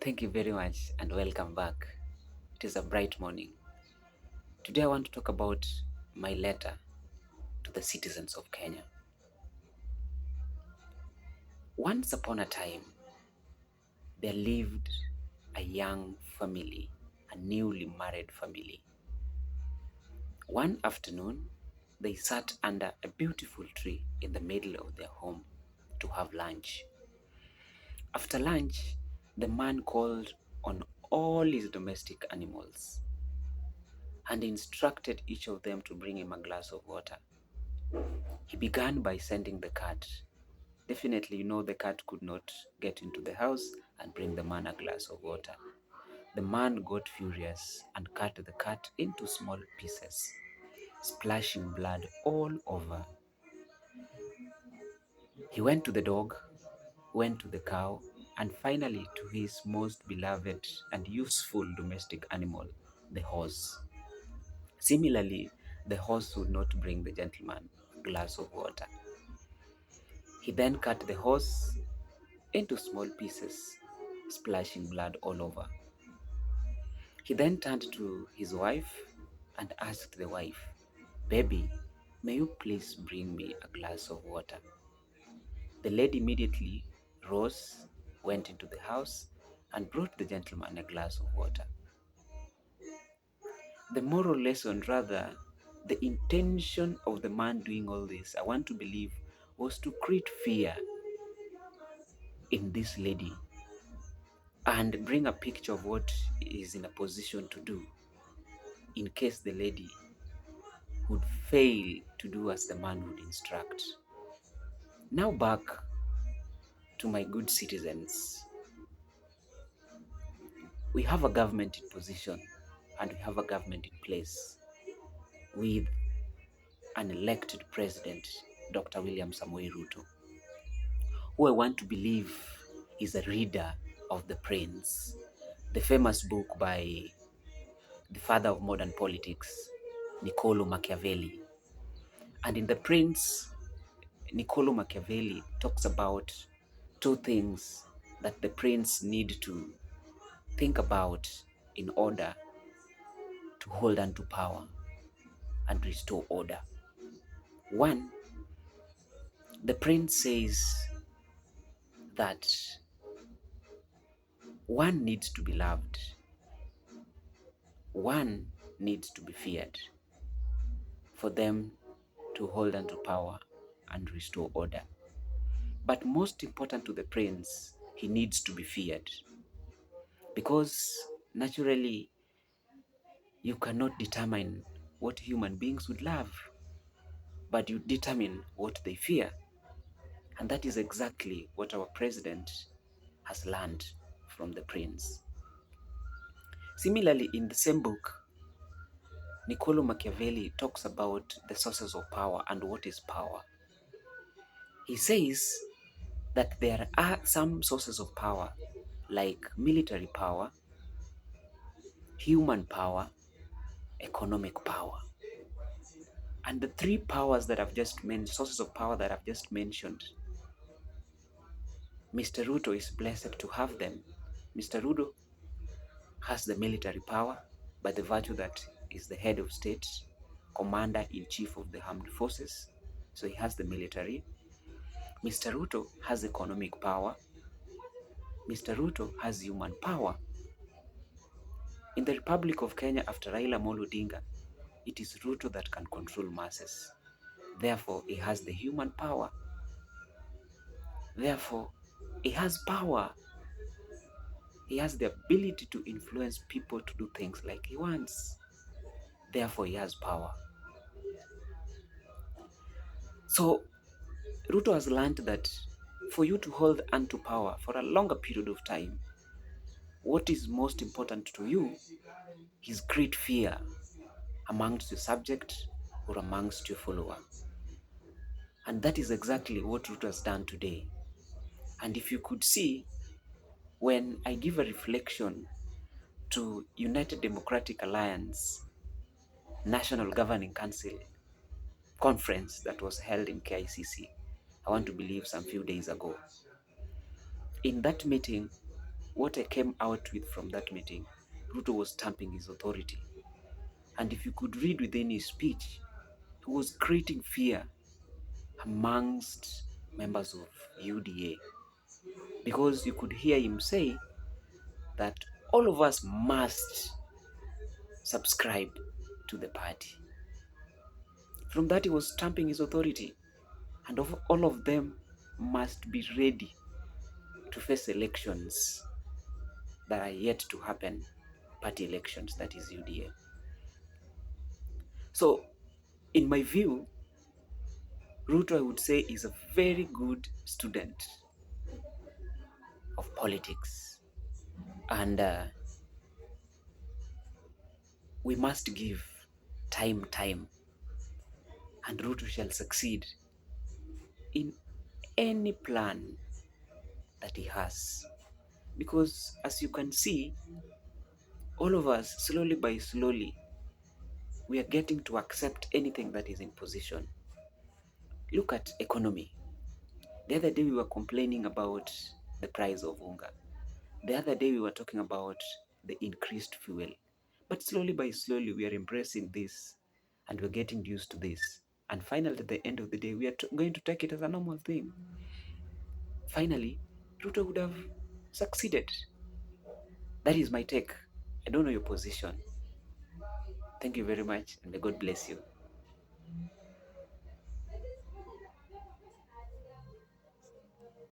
Thank you very much and welcome back. It is a bright morning. Today I want to talk about my letter to the citizens of Kenya. Once upon a time, there lived a young family, a newly married family. One afternoon, they sat under a beautiful tree in the middle of their home to have lunch. After lunch, the man called on all his domestic animals and instructed each of them to bring him a glass of water. He began by sending the cat. Definitely, the cat could not get into the house and bring the man a glass of water. The man got furious and cut the cat into small pieces, splashing blood all over. He went to the dog, went to the cow, and finally to his most beloved and useful domestic animal, the horse. Similarly, the horse would not bring the gentleman a glass of water. He then cut the horse into small pieces, splashing blood all over. He then turned to his wife and asked the wife, "Baby, may you please bring me a glass of water?" The lady immediately rose, went into the house, and brought the gentleman a glass of water. The moral lesson, rather, the intention of the man doing all this, I want to believe, was to create fear in this lady and bring a picture of what he is in a position to do in case the lady would fail to do as the man would instruct. Now back to my good citizens. We have a government in position and we have a government in place with an elected president, Dr. William Samoei Ruto, who I want to believe is a reader of The Prince, the famous book by the father of modern politics, Niccolo Machiavelli. And in The Prince, Niccolo Machiavelli talks about two things that the prince need to think about in order to hold on to power and restore order. One, the prince says that one needs to be loved, one needs to be feared for them to hold on to power and restore order. But most important to the prince, he needs to be feared because naturally you cannot determine what human beings would love, but you determine what they fear. And that is exactly what our president has learned from the prince. Similarly, in the same book, Niccolo Machiavelli talks about the sources of power and what is power. He says that there are some sources of power like military power, human power, economic power. And the three powers that I've just mentioned, sources of power that I've just mentioned, Mr. Ruto is blessed to have them. Mr. Ruto has the military power by the virtue that is the head of state, commander-in-chief of the armed forces. So he has the military. Mr. Ruto has economic power. Mr. Ruto has human power. In the Republic of Kenya, after Raila Amolo Odinga, it is Ruto that can control masses. Therefore, he has the human power. Therefore, he has power. He has the ability to influence people to do things like he wants. Therefore, he has power. So, Ruto has learned that for you to hold onto power for a longer period of time, what is most important to you is great fear amongst your subject or amongst your follower. And that is exactly what Ruto has done today. And if you could see, when I give a reflection to United Democratic Alliance National Governing Council conference that was held in KICC, I want to believe some few days ago. In that meeting, what I came out with from that meeting, Ruto was stamping his authority. And if you could read within his speech, he was creating fear amongst members of UDA, because you could hear him say that all of us must subscribe to the party. From that, he was stamping his authority, and all of them must be ready to face elections that are yet to happen, party elections, that is UDA. So, in my view, Ruto, I would say, is a very good student of politics, and we must give time, and Ruto shall succeed in any plan that he has. Because as you can see, all of us, slowly by slowly, we are getting to accept anything that is in position. Look at economy. The other day we were complaining about the price of unga. The other day we were talking about the increased fuel. But slowly by slowly we are embracing this, and we're getting used to this. And finally, at the end of the day, we are going to take it as a normal thing. Finally, Ruto would have succeeded. That is my take. I don't know your position. Thank you very much, and may God bless you.